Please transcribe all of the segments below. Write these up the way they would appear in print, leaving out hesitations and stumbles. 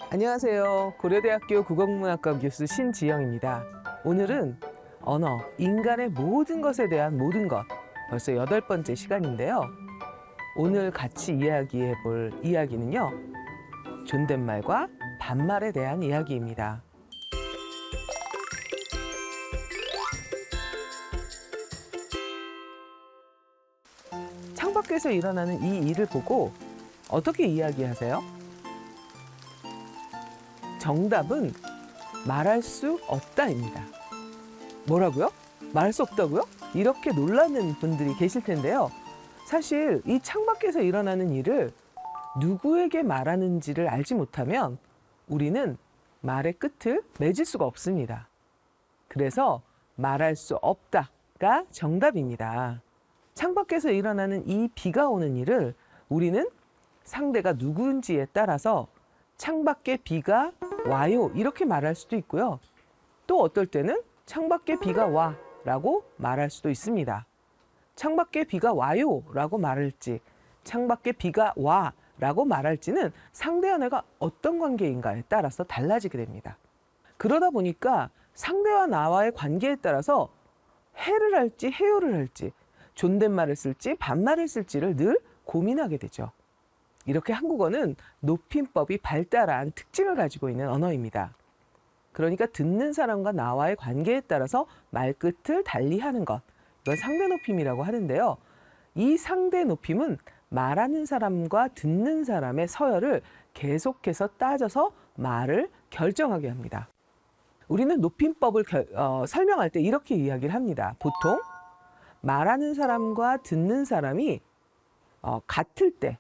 안녕하세요. 고려대학교 국어국문학과 교수 신지영입니다. 오늘은 언어, 인간의 모든 것에 대한 모든 것, 벌써 8번째 시간인데요. 오늘 같이 이야기해 볼 이야기는요, 존댓말과 반말에 대한 이야기입니다. 창밖에서 일어나는 이 일을 보고 어떻게 이야기하세요? 정답은 말할 수 없다입니다. 뭐라고요? 말할 수 없다고요? 이렇게 놀라는 분들이 계실 텐데요. 사실 이 창밖에서 일어나는 일을 누구에게 말하는지를 알지 못하면 우리는 말의 끝을 맺을 수가 없습니다. 그래서 말할 수 없다가 정답입니다. 창밖에서 일어나는 이 비가 오는 일을 우리는 상대가 누구인지에 따라서 창밖에 비가 와요 이렇게 말할 수도 있고요. 또 어떨 때는 창밖에 비가 와 라고 말할 수도 있습니다. 창밖에 비가 와요 라고 말할지 창밖에 비가 와 라고 말할지는 상대와 내가 어떤 관계인가에 따라서 달라지게 됩니다. 그러다 보니까 상대와 나와의 관계에 따라서 해를 할지 해요를 할지 존댓말을 쓸지 반말을 쓸지를 늘 고민하게 되죠. 이렇게 한국어는 높임법이 발달한 특징을 가지고 있는 언어입니다. 그러니까 듣는 사람과 나와의 관계에 따라서 말끝을 달리하는 것, 이건 상대 높임이라고 하는데요. 이 상대 높임은 말하는 사람과 듣는 사람의 서열을 계속해서 따져서 말을 결정하게 합니다. 우리는 높임법을 설명할 때 이렇게 이야기를 합니다. 보통 말하는 사람과 듣는 사람이 같을 때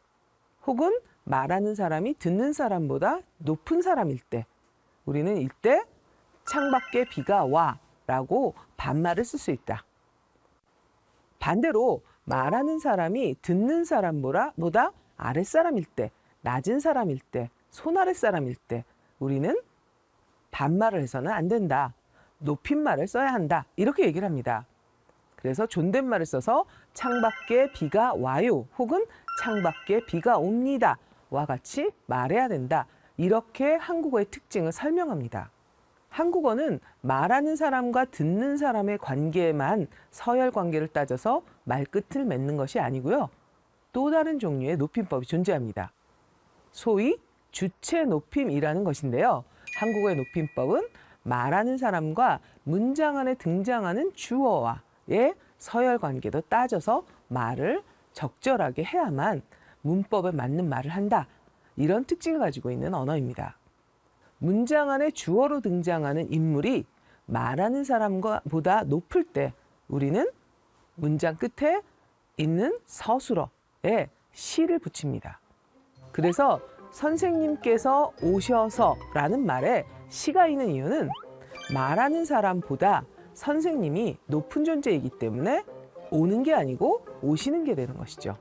혹은 말하는 사람이 듣는 사람보다 높은 사람일 때 우리는 이때 창밖에 비가 와 라고 반말을 쓸 수 있다. 반대로 말하는 사람이 듣는 사람보다 아랫사람일 때, 낮은 사람일 때, 손아랫사람일 때 우리는 반말을 해서는 안 된다. 높임말을 써야 한다. 이렇게 얘기를 합니다. 그래서 존댓말을 써서 창밖에 비가 와요 혹은 창밖에 비가 옵니다 와 같이 말해야 된다. 이렇게 한국어의 특징을 설명합니다. 한국어는 말하는 사람과 듣는 사람의 관계만 서열 관계를 따져서 말끝을 맺는 것이 아니고요. 또 다른 종류의 높임법이 존재합니다. 소위 주체 높임이라는 것인데요. 한국어의 높임법은 말하는 사람과 문장 안에 등장하는 주어와의 서열 관계도 따져서 말을 적절하게 해야만 문법에 맞는 말을 한다. 이런 특징을 가지고 있는 언어입니다. 문장 안에 주어로 등장하는 인물이 말하는 사람보다 높을 때 우리는 문장 끝에 있는 서술어에 시를 붙입니다. 그래서 선생님께서 오셔서라는 말에 시가 있는 이유는 말하는 사람보다 선생님이 높은 존재이기 때문에 오는 게 아니고 오시는 게 되는 것이죠.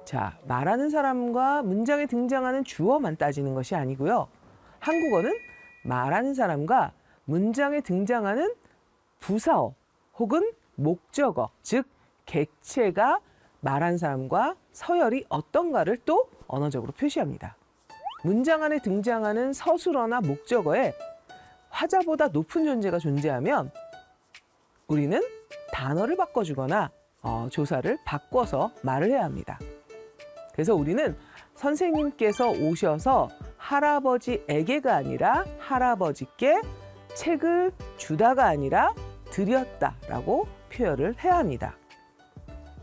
자, 말하는 사람과 문장에 등장하는 주어만 따지는 것이 아니고요. 한국어는 말하는 사람과 문장에 등장하는 부사어 혹은 목적어, 즉 객체가 말하는 사람과 서열이 어떤가를 또 언어적으로 표시합니다. 문장 안에 등장하는 서술어나 목적어에 화자보다 높은 존재가 존재하면 우리는 단어를 바꿔주거나 조사를 바꿔서 말을 해야 합니다. 그래서 우리는 선생님께서 오셔서 할아버지에게가 아니라 할아버지께 책을 주다가 아니라 드렸다라고 표현을 해야 합니다.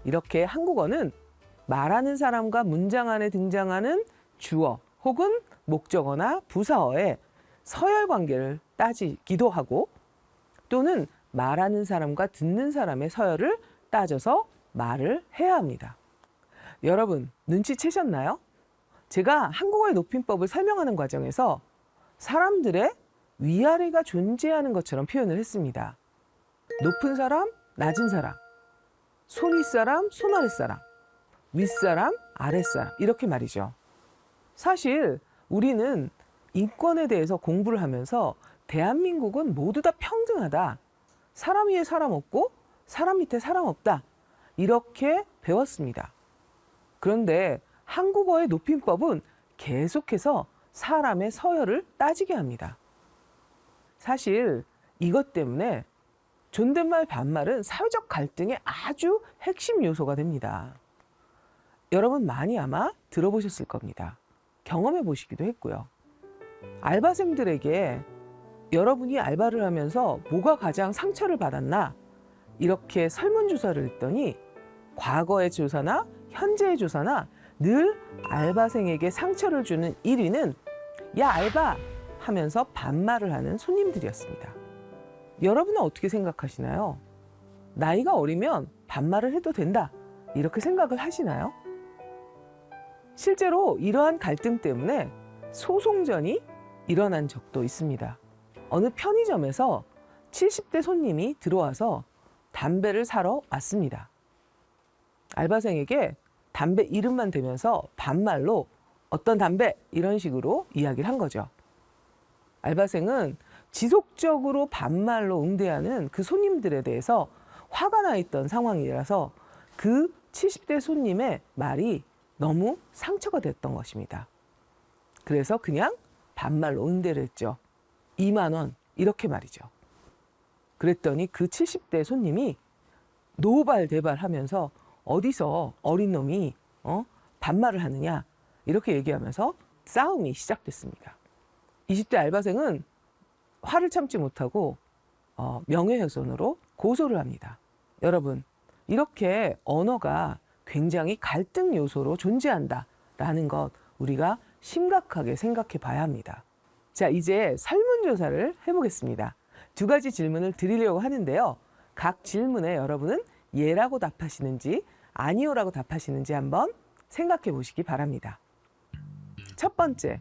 이렇게 한국어는 말하는 사람과 문장 안에 등장하는 주어 혹은 목적어나 부사어의 서열 관계를 따지기도 하고 또는 말하는 사람과 듣는 사람의 서열을 따져서 말을 해야 합니다. 여러분, 눈치채셨나요? 제가 한국어의 높임법을 설명하는 과정에서 사람들의 위아래가 존재하는 것처럼 표현을 했습니다. 높은 사람, 낮은 사람, 손 윗사람, 손 아랫사람, 윗사람, 아랫사람 이렇게 말이죠. 사실 우리는 인권에 대해서 공부를 하면서 대한민국은 모두 다 평등하다. 사람 위에 사람 없고 사람 밑에 사람 없다. 이렇게 배웠습니다. 그런데 한국어의 높임법은 계속해서 사람의 서열을 따지게 합니다. 사실 이것 때문에 존댓말, 반말은 사회적 갈등의 아주 핵심 요소가 됩니다. 여러분 많이 아마 들어보셨을 겁니다. 경험해 보시기도 했고요. 알바생들에게 여러분이 알바를 하면서 뭐가 가장 상처를 받았나? 이렇게 설문조사를 했더니 과거의 조사나 현재의 조사나 늘 알바생에게 상처를 주는 1위는 야 알바! 하면서 반말을 하는 손님들이었습니다. 여러분은 어떻게 생각하시나요? 나이가 어리면 반말을 해도 된다. 이렇게 생각을 하시나요? 실제로 이러한 갈등 때문에 소송전이 일어난 적도 있습니다. 어느 편의점에서 70대 손님이 들어와서 담배를 사러 왔습니다. 알바생에게 담배 이름만 대면서 반말로 어떤 담배 이런 식으로 이야기를 한 거죠. 알바생은 지속적으로 반말로 응대하는 그 손님들에 대해서 화가 나 있던 상황이라서 그 70대 손님의 말이 너무 상처가 됐던 것입니다. 그래서 그냥 반말로 응대를 했죠. 2만 원 이렇게 말이죠. 그랬더니 그 70대 손님이 노발대발하면서 어디서 어린 놈이 반말을 하느냐 이렇게 얘기하면서 싸움이 시작됐습니다. 20대 알바생은 화를 참지 못하고 명예훼손으로 고소를 합니다. 여러분, 이렇게 언어가 굉장히 갈등 요소로 존재한다라는 것 우리가 심각하게 생각해 봐야 합니다. 자, 이제 설문조사를 해보겠습니다. 2가지 질문을 드리려고 하는데요. 각 질문에 여러분은 예라고 답하시는지 아니요라고 답하시는지 한번 생각해 보시기 바랍니다. 첫 번째,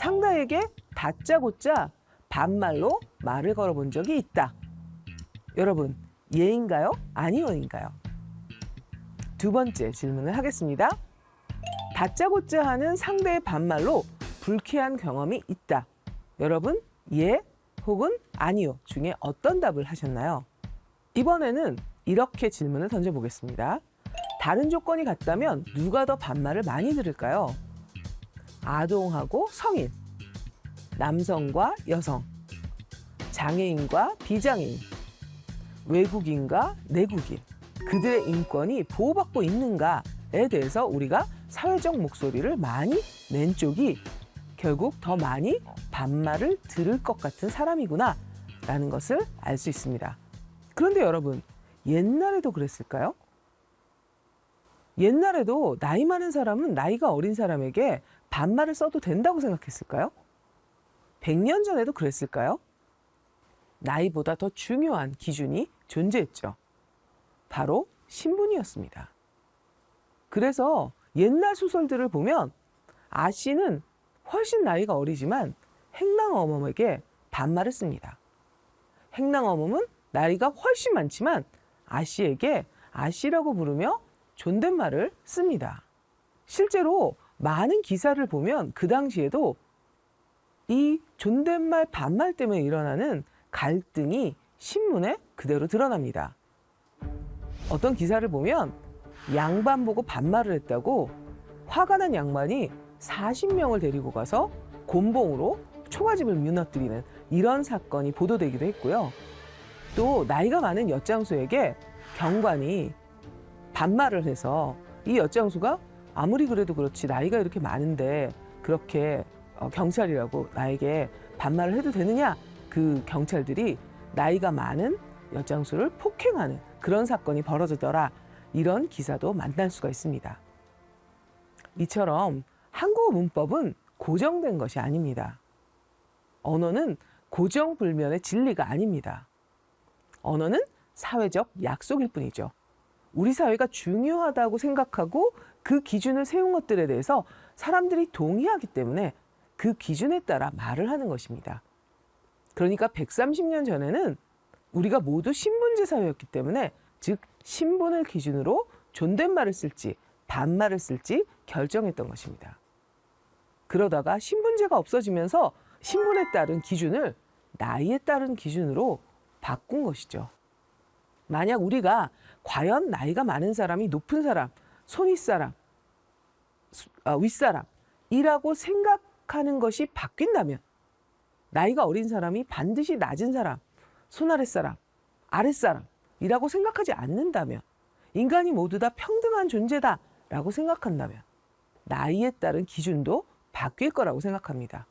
상대에게 다짜고짜 반말로 말을 걸어본 적이 있다. 여러분, 예인가요? 아니요인가요? 2번째 질문을 하겠습니다. 다짜고짜 하는 상대의 반말로 불쾌한 경험이 있다. 여러분, 예 혹은 아니요 중에 어떤 답을 하셨나요? 이번에는 이렇게 질문을 던져보겠습니다. 다른 조건이 같다면 누가 더 반말을 많이 들을까요? 아동하고 성인, 남성과 여성, 장애인과 비장애인, 외국인과 내국인, 그들의 인권이 보호받고 있는가에 대해서 우리가 사회적 목소리를 많이 낸 쪽이 결국 더 많이 반말을 들을 것 같은 사람이구나 라는 것을 알 수 있습니다. 그런데 여러분, 옛날에도 그랬을까요? 옛날에도 나이 많은 사람은 나이가 어린 사람에게 반말을 써도 된다고 생각했을까요? 100년 전에도 그랬을까요? 나이보다 더 중요한 기준이 존재했죠. 바로 신분이었습니다. 그래서 옛날 소설들을 보면 아씨는 훨씬 나이가 어리지만 행랑어멈에게 반말을 씁니다. 행랑어멈은 나이가 훨씬 많지만 아씨에게 아씨라고 부르며 존댓말을 씁니다. 실제로 많은 기사를 보면 그 당시에도 이 존댓말 반말 때문에 일어나는 갈등이 신문에 그대로 드러납니다. 어떤 기사를 보면 양반 보고 반말을 했다고 화가 난 양반이 40명을 데리고 가서 곤봉으로 초가집을 무너뜨리는 이런 사건이 보도되기도 했고요. 또 나이가 많은 엿장수에게 경관이 반말을 해서 이 엿장수가 아무리 그래도 그렇지 나이가 이렇게 많은데 그렇게 경찰이라고 나에게 반말을 해도 되느냐, 그 경찰들이 나이가 많은 엿장수를 폭행하는 그런 사건이 벌어지더라, 이런 기사도 만날 수가 있습니다. 이처럼 한국어 문법은 고정된 것이 아닙니다. 언어는 고정불면의 진리가 아닙니다. 언어는 사회적 약속일 뿐이죠. 우리 사회가 중요하다고 생각하고 그 기준을 세운 것들에 대해서 사람들이 동의하기 때문에 그 기준에 따라 말을 하는 것입니다. 그러니까 130년 전에는 우리가 모두 신분제 사회였기 때문에, 즉 신분을 기준으로 존댓말을 쓸지 반말을 쓸지 결정했던 것입니다. 그러다가 신분제가 없어지면서 신분에 따른 기준을 나이에 따른 기준으로 바꾼 것이죠. 만약 우리가 과연 나이가 많은 사람이 높은 사람, 손윗사람, 윗사람이라고 생각하는 것이 바뀐다면, 나이가 어린 사람이 반드시 낮은 사람, 손아랫사람, 아랫사람이라고 생각하지 않는다면, 인간이 모두 다 평등한 존재다라고 생각한다면 나이에 따른 기준도 바뀔 거라고 생각합니다.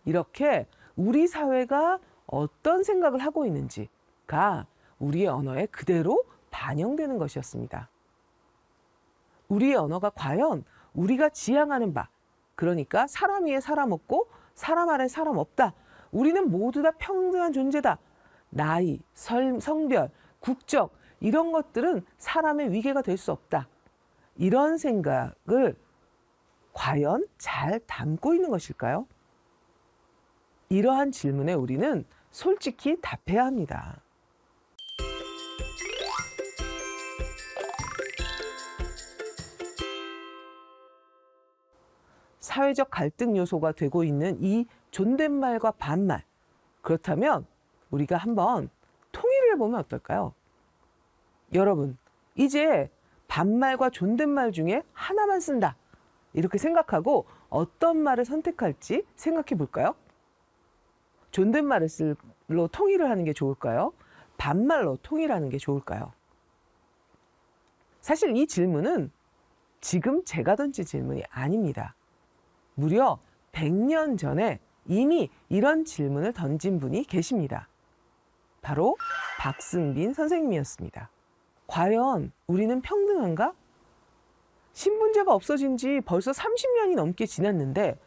이렇게 우리 사회가 어떤 생각을 하고 있는지가 우리의 언어에 그대로 반영되는 것이었습니다. 우리의 언어가 과연 우리가 지향하는 바, 그러니까 사람 위에 사람 없고 사람 아래 사람 없다. 우리는 모두 다 평등한 존재다. 나이, 성별, 국적 이런 것들은 사람의 위계가 될 수 없다. 이런 생각을 과연 잘 담고 있는 것일까요? 이러한 질문에 우리는 솔직히 답해야 합니다. 사회적 갈등 요소가 되고 있는 이 존댓말과 반말. 그렇다면 우리가 한번 통일을 해보면 어떨까요? 여러분, 이제 반말과 존댓말 중에 하나만 쓴다. 이렇게 생각하고 어떤 말을 선택할지 생각해 볼까요? 존댓말로 통일을 하는 게 좋을까요? 반말로 통일하는 게 좋을까요? 사실 이 질문은 지금 제가 던진 질문이 아닙니다. 무려 100년 전에 이미 이런 질문을 던진 분이 계십니다. 바로 박승빈 선생님이었습니다. 과연 우리는 평등한가? 신분제가 없어진 지 벌써 30년이 넘게 지났는데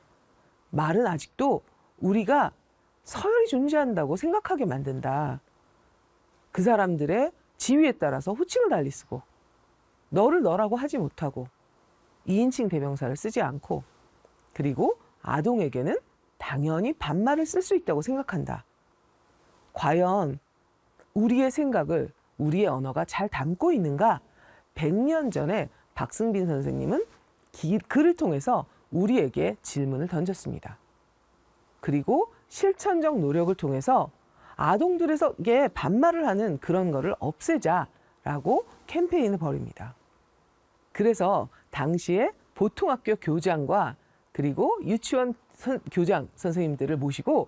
말은 아직도 우리가 서열이 존재한다고 생각하게 만든다. 그 사람들의 지위에 따라서 호칭을 달리 쓰고 너를 너라고 하지 못하고 2인칭 대명사를 쓰지 않고 그리고 아동에게는 당연히 반말을 쓸 수 있다고 생각한다. 과연 우리의 생각을 우리의 언어가 잘 담고 있는가? 100년 전에 박승빈 선생님은 글을 통해서 우리에게 질문을 던졌습니다. 그리고 실천적 노력을 통해서 아동들에게 반말을 하는 그런 거를 없애자라고 캠페인을 벌입니다. 그래서 당시에 보통학교 교장과 그리고 유치원 교장 선생님들을 모시고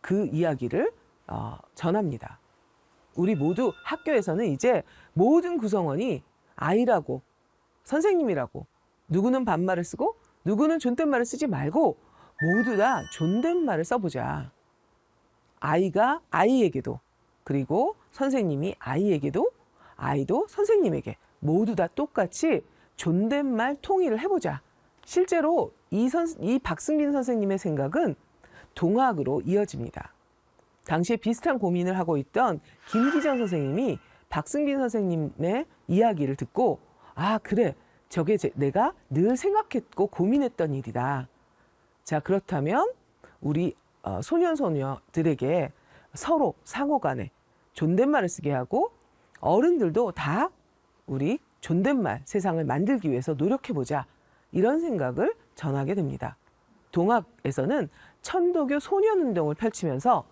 그 이야기를 전합니다. 우리 모두 학교에서는 이제 모든 구성원이 아이라고 선생님이라고 누구는 반말을 쓰고 누구는 존댓말을 쓰지 말고 모두 다 존댓말을 써보자. 아이가 아이에게도 그리고 선생님이 아이에게도 아이도 선생님에게 모두 다 똑같이 존댓말 통일을 해보자. 실제로 이 박승빈 선생님의 생각은 동학으로 이어집니다. 당시에 비슷한 고민을 하고 있던 김기정 선생님이 박승빈 선생님의 이야기를 듣고 아 그래 저게 내가 늘 생각했고 고민했던 일이다. 자 그렇다면 우리 소년 소녀들에게 서로 상호간에 존댓말을 쓰게 하고 어른들도 다 우리 존댓말 세상을 만들기 위해서 노력해보자. 이런 생각을 전하게 됩니다. 동학에서는 천도교 소년운동을 펼치면서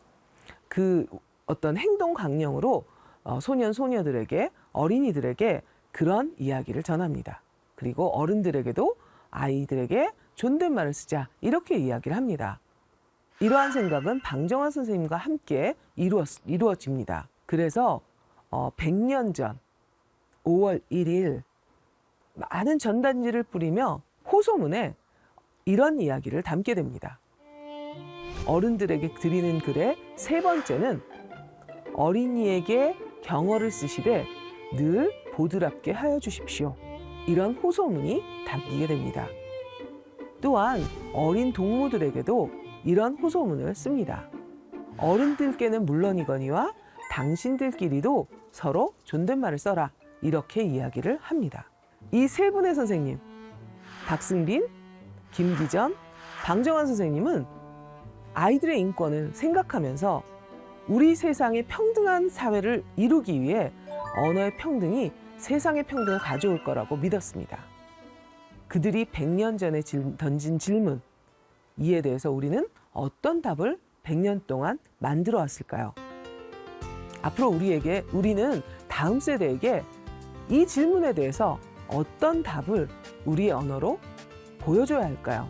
그 어떤 행동 강령으로 소년 소녀들에게 어린이들에게 그런 이야기를 전합니다. 그리고 어른들에게도 아이들에게 존댓말을 쓰자 이렇게 이야기를 합니다. 이러한 생각은 방정환 선생님과 함께 이루어집니다. 그래서 100년 전 5월 1일 많은 전단지를 뿌리며 호소문에 이런 이야기를 담게 됩니다. 어른들에게 드리는 글의 세 번째는 어린이에게 경어를 쓰시되 늘 보드랍게 하여 주십시오. 이런 호소문이 담기게 됩니다. 또한 어린 동무들에게도 이런 호소문을 씁니다. 어른들께는 물론이거니와 당신들끼리도 서로 존댓말을 써라. 이렇게 이야기를 합니다. 이 세 분의 선생님, 박승빈, 김기전, 방정환 선생님은 아이들의 인권을 생각하면서 우리 세상의 평등한 사회를 이루기 위해 언어의 평등이 세상의 평등을 가져올 거라고 믿었습니다. 그들이 100년 전에 던진 질문, 이에 대해서 우리는 어떤 답을 100년 동안 만들어 왔을까요? 앞으로 우리는 다음 세대에게 이 질문에 대해서 어떤 답을 우리의 언어로 보여줘야 할까요?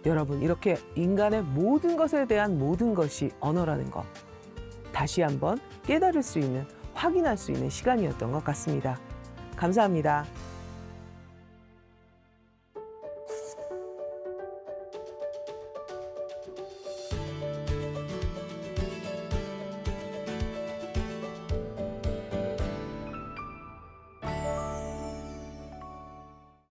여러분, 이렇게 인간의 모든 것에 대한 모든 것이 언어라는 것, 다시 한번 깨달을 수 있는, 확인할 수 있는 시간이었던 것 같습니다. 감사합니다.